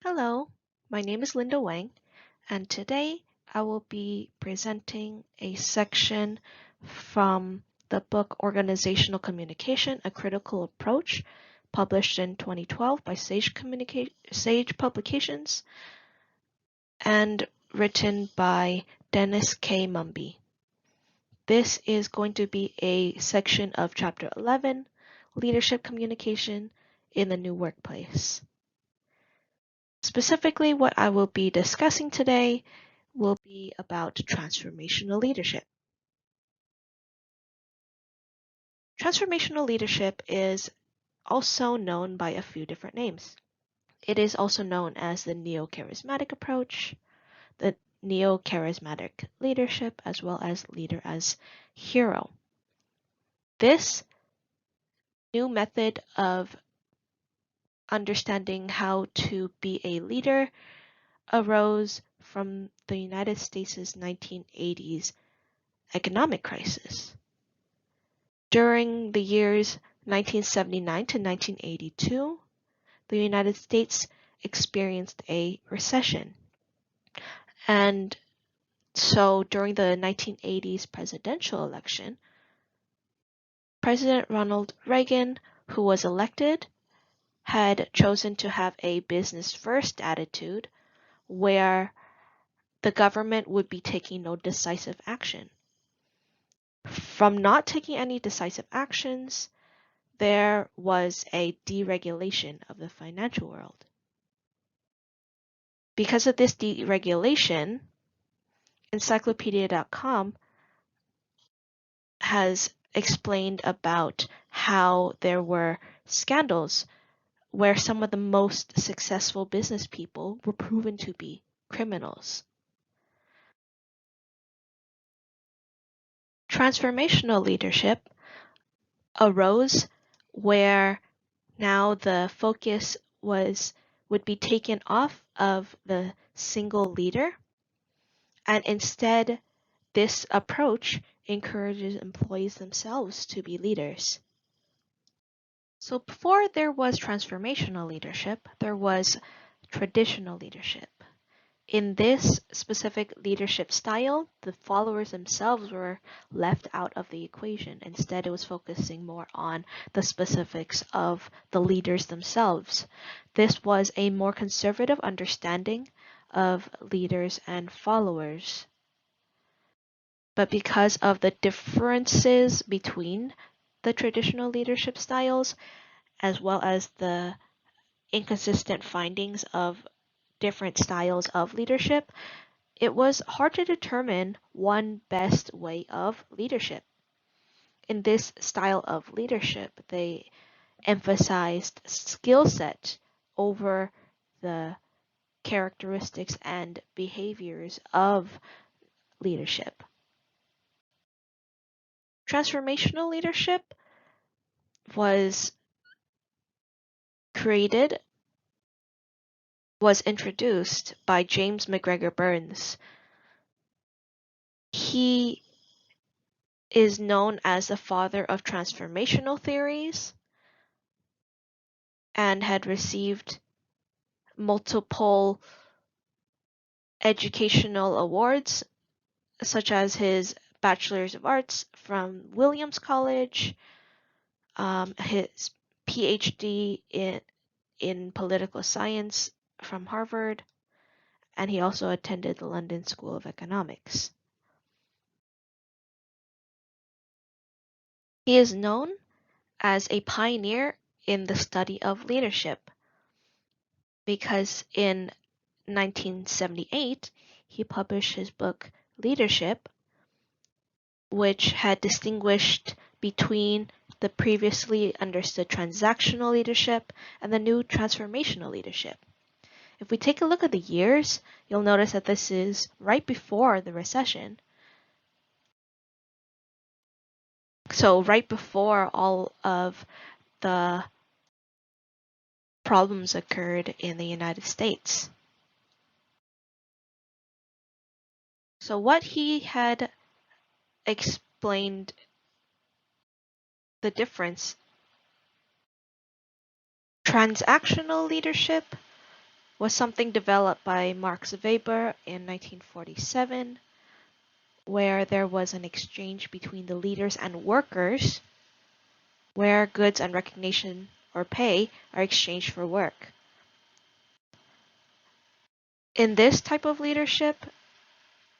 Hello, my name is Linda Wang, and today I will be presenting a section from the book Organizational Communication, A Critical Approach, published in 2012 by Sage Publications and written by Dennis K. Mumby. This is going to be a section of Chapter 11, Leadership Communication in the New Workplace. Specifically, what I will be discussing today will be about transformational leadership. Transformational leadership is also known by a few different names. It is also known as the neo-charismatic approach, the neo-charismatic leadership, as well as leader as hero. This new method of understanding how to be a leader arose from the United States' 1980s economic crisis. During the years 1979 to 1982, the United States experienced a recession. And so during the 1980s presidential election, President Ronald Reagan, who was elected, had chosen to have a business-first attitude where the government would be taking no decisive action. From not taking any decisive actions, there was a deregulation of the financial world. Because of this deregulation, encyclopedia.com has explained about how there were scandals where some of the most successful business people were proven to be criminals. Transformational leadership arose where now the focus would be taken off of the single leader, and instead this approach encourages employees themselves to be leaders. So before there was transformational leadership, there was traditional leadership. In this specific leadership style, the followers themselves were left out of the equation. Instead, it was focusing more on the specifics of the leaders themselves. This was a more conservative understanding of leaders and followers. But because of the differences between the traditional leadership styles, as well as the inconsistent findings of different styles of leadership, it was hard to determine one best way of leadership. In this style of leadership, they emphasized skill set over the characteristics and behaviors of leadership. Transformational leadership was introduced by James McGregor Burns. He is known as the father of transformational theories and had received multiple educational awards, such as his Bachelor's of Arts from Williams College, his PhD in political science from Harvard, and he also attended the London School of Economics. He is known as a pioneer in the study of leadership because in 1978 he published his book Leadership, which had distinguished between the previously understood transactional leadership and the new transformational leadership. If we take a look at the years, you'll notice that this is right before the recession. So right before all of the problems occurred in the United States. So what he had explained the difference. Transactional leadership was something developed by Max Weber in 1947, where there was an exchange between the leaders and workers, where goods and recognition or pay are exchanged for work. In this type of leadership,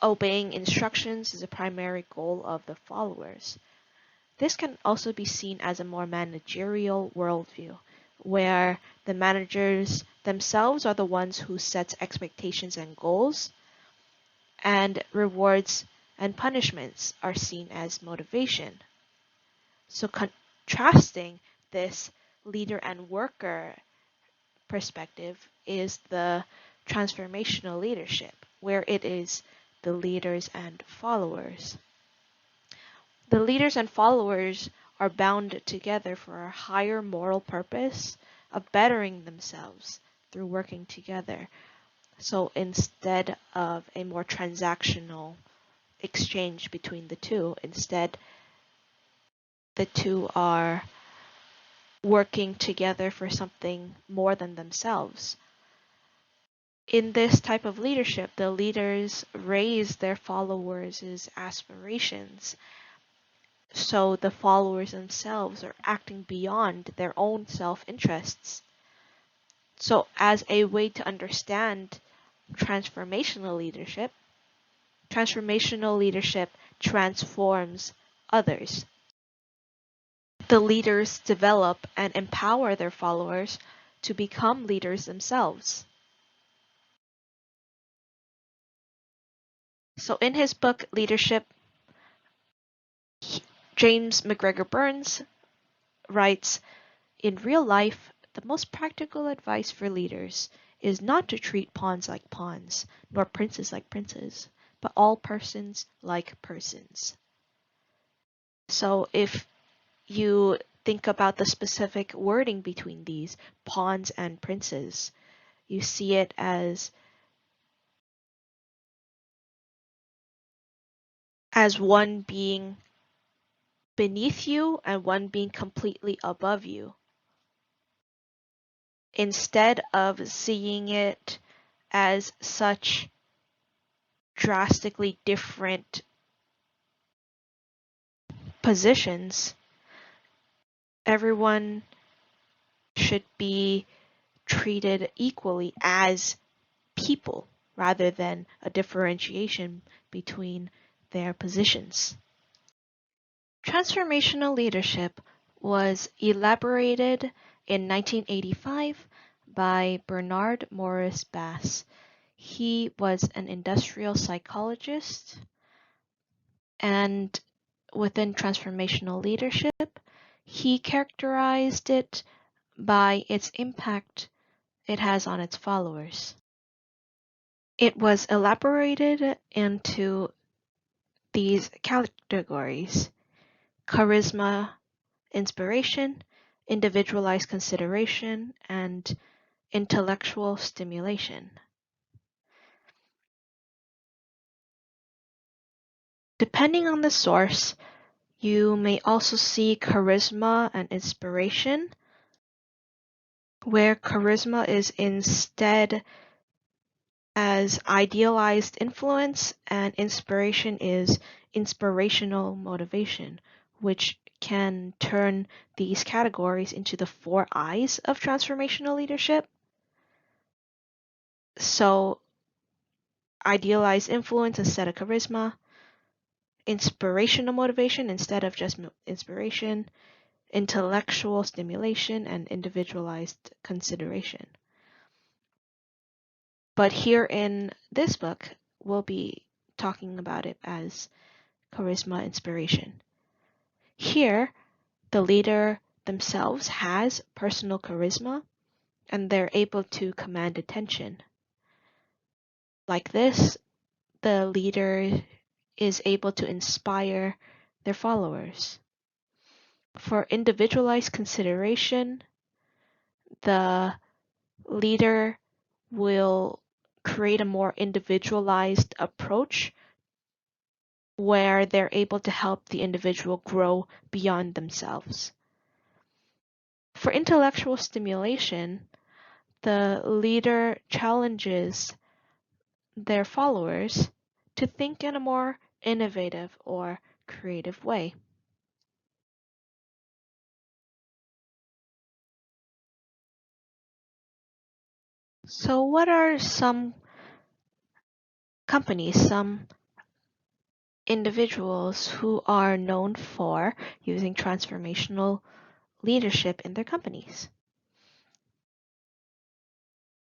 obeying instructions is a primary goal of the followers. This can also be seen as a more managerial worldview, where the managers themselves are the ones who set expectations and goals, and rewards and punishments are seen as motivation. So contrasting this leader and worker perspective is the transformational leadership, where it is the leaders and followers. The leaders and followers are bound together for a higher moral purpose of bettering themselves through working together. So instead of a more transactional exchange between the two, instead the two are working together for something more than themselves. In this type of leadership, the leaders raise their followers' aspirations. So the followers themselves are acting beyond their own self-interests. So as a way to understand transformational leadership transforms others. The leaders develop and empower their followers to become leaders themselves. So in his book, Leadership, James McGregor Burns writes, "In real life, the most practical advice for leaders is not to treat pawns like pawns, nor princes like princes, but all persons like persons." So if you think about the specific wording between these pawns and princes, you see it as one being beneath you and one being completely above you, instead of seeing it as such drastically different positions. Everyone should be treated equally as people rather than a differentiation between their positions. Transformational leadership was elaborated in 1985 by Bernard Morris Bass. He was an industrial psychologist, and within transformational leadership, he characterized it by its impact it has on its followers. It was elaborated into these categories: charisma, inspiration, individualized consideration, and intellectual stimulation. Depending on the source, you may also see charisma and inspiration, where charisma is instead as idealized influence and inspiration is inspirational motivation, which can turn these categories into the 4 I's of transformational leadership. So idealized influence instead of charisma, inspirational motivation instead of just inspiration, intellectual stimulation, and individualized consideration. But here in this book, we'll be talking about it as charisma inspiration. Here, the leader themselves has personal charisma and they're able to command attention. Like this, the leader is able to inspire their followers. For individualized consideration, the leader will create a more individualized approach where they're able to help the individual grow beyond themselves. For intellectual stimulation, the leader challenges their followers to think in a more innovative or creative way. So, what are some companies, some individuals who are known for using transformational leadership in their companies?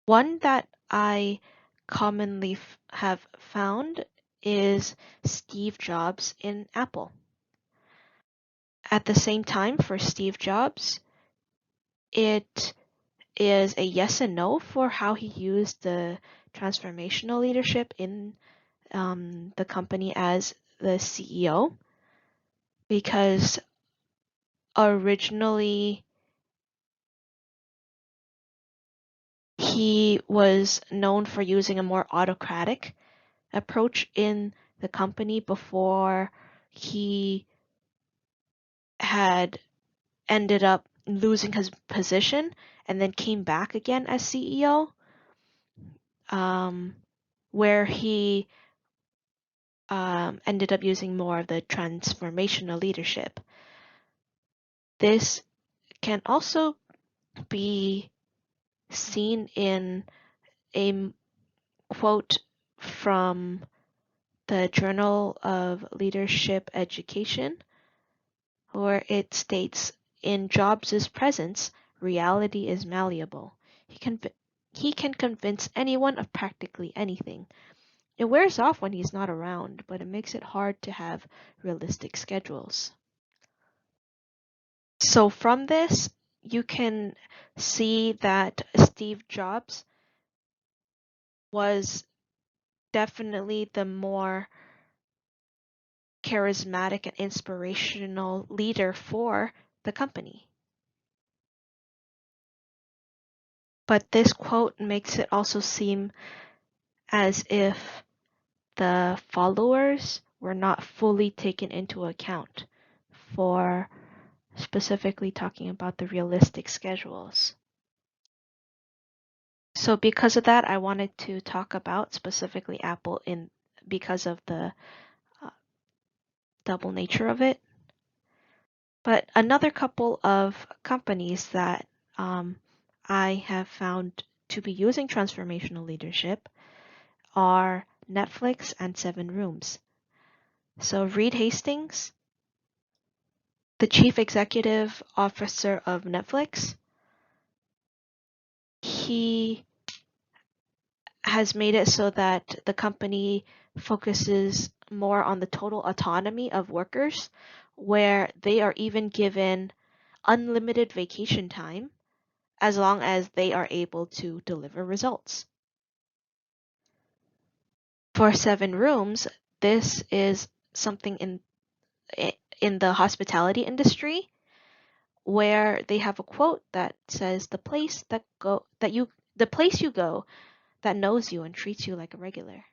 One that I commonly have found is Steve Jobs in Apple. At the same time, for Steve Jobs, it is a yes and no for how he used the transformational leadership in the company as the CEO, because originally he was known for using a more autocratic approach in the company before he had ended up losing his position and then came back again as CEO, where he ended up using more of the transformational leadership. This can also be seen in a quote from the Journal of Leadership Education, where it states, "In Jobs' presence, reality is malleable. He can convince anyone of practically anything. It wears off when he's not around, but it makes it hard to have realistic schedules." So from this, you can see that Steve Jobs was definitely the more charismatic and inspirational leader for the company. But this quote makes it also seem as if the followers were not fully taken into account for specifically talking about the realistic schedules. So because of that, I wanted to talk about specifically Apple because of the uh, double nature of it. But another couple of companies that I have found to be using transformational leadership are Netflix and Seven Rooms. So Reed Hastings, the chief executive officer of Netflix, he has made it so that the company focuses more on the total autonomy of workers, where they are even given unlimited vacation time as long as they are able to deliver results. For Seven Rooms, this is something in the hospitality industry where they have a quote that says, the place you go that knows you and treats you like a regular."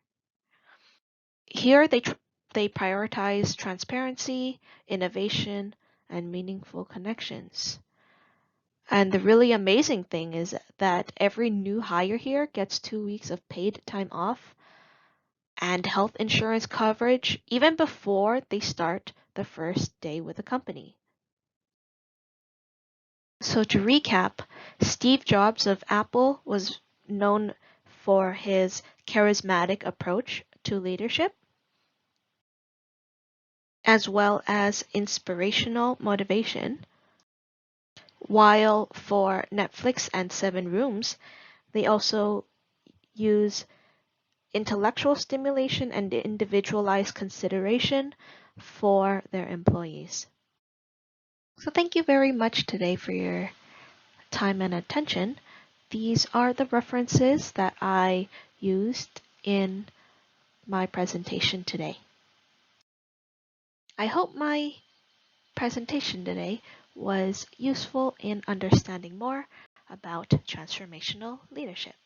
Here they prioritize transparency, innovation, and meaningful connections. And the really amazing thing is that every new hire here gets 2 weeks of paid time off and health insurance coverage even before they start the first day with the company. So to recap, Steve Jobs of Apple was known for his charismatic approach to leadership, as well as inspirational motivation, while for Netflix and Seven Rooms, they also use intellectual stimulation and individualized consideration for their employees. So thank you very much today for your time and attention. These are the references that I used in my presentation today. I hope my presentation today was useful in understanding more about transformational leadership.